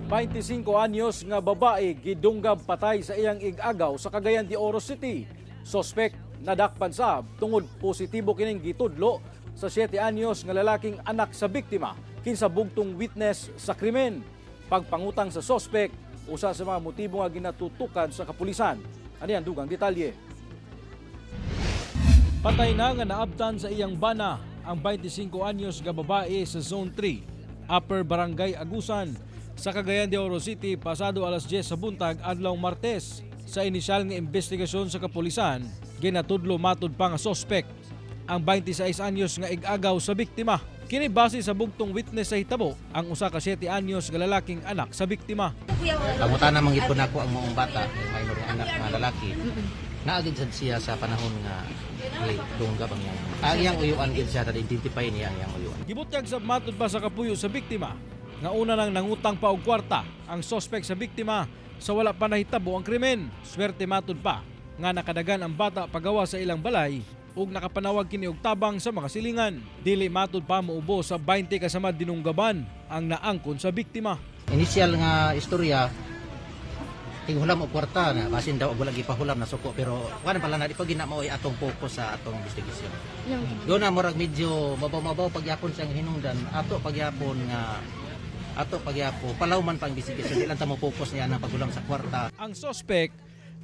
25 anyos nga babae gidunggab patay sa iyang ig-agaw sa Cagayan de Oro City. Sospek nadakpan sab tungod positibo kining gitudlo sa 7 anyos nga lalaking anak sa biktima kinsa bugtong witness sa krimen. Pagpangutang sa sospek, usa sa mga motibo nga ginatutukan sa kapulisan. Ani ang dugang detalye. Patay na nga naabtan sa iyang bana ang 25 anyos nga babae sa Zone 3, Upper Barangay Agusan, sa Cagayan de Oro City pasado alas 10 sa buntag adlaw Martes. Sa inisyal nga investigasyon sa kapulisan, ginatudlo matud pa nga sospek ang 26 anyos nga ig-agaw sa biktima. Kini base sa bugtong witness sa hitabo, ang usa ka 7 anyos nga lalaking anak sa biktima. Pangutana manggid ko nako ang mga bata, minor nga anak nga lalaki. Naagid sad siya sa panahon nga dunggab ang iyang uyuan gid siya identify niya ang iyang uyuan. Gibutyag sa matud pa sa kapuyo sa biktima nga una nang nangutang pa og kwarta ang sospek sa biktima sa wala pa nahitabo ang krimen. Swerte matud pa nga nakadagan ang bata pagawa sa ilang balay ug nakapanawag kini og tabang sa mga silingan. Dili matud pa muubo sa 20 kasama dinunggaban ang naangkon sa biktima. Initial nga istorya tinghulam og kwarta na basin daw og wala gipahulam na suko pero kuan pala na di pa ginamaoy atong focus sa atong investigasyon. Doon na murag medyo mabaw-mabaw pagyapon siyang hinungdan ato pagyapon palawman pang investigasyon di lang ta mo focus niya na paghulam sa kwarta. Ang sospek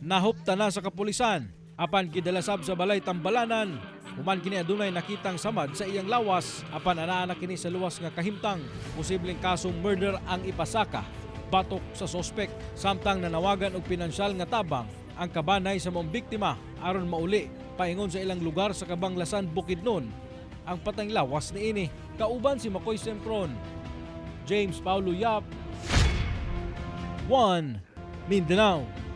nahupta na sa kapulisan apan gidalasab sa balay Tambalanan. Human kini adunay nakitang samad sa iyang lawas apan anaa kini sa luwas nga kahimtang. Posibleng kasong murder ang ipasaka batok sa sospek, samtang nanawagan og pinansyal nga tabang ang kabanay sa mong biktima aron mauli paingon sa ilang lugar sa Kabanglasan, Bukidnon ang patayng lawas niini. Kauban si Makoy Sempron, James Paulo Yap, 1 Mindanao.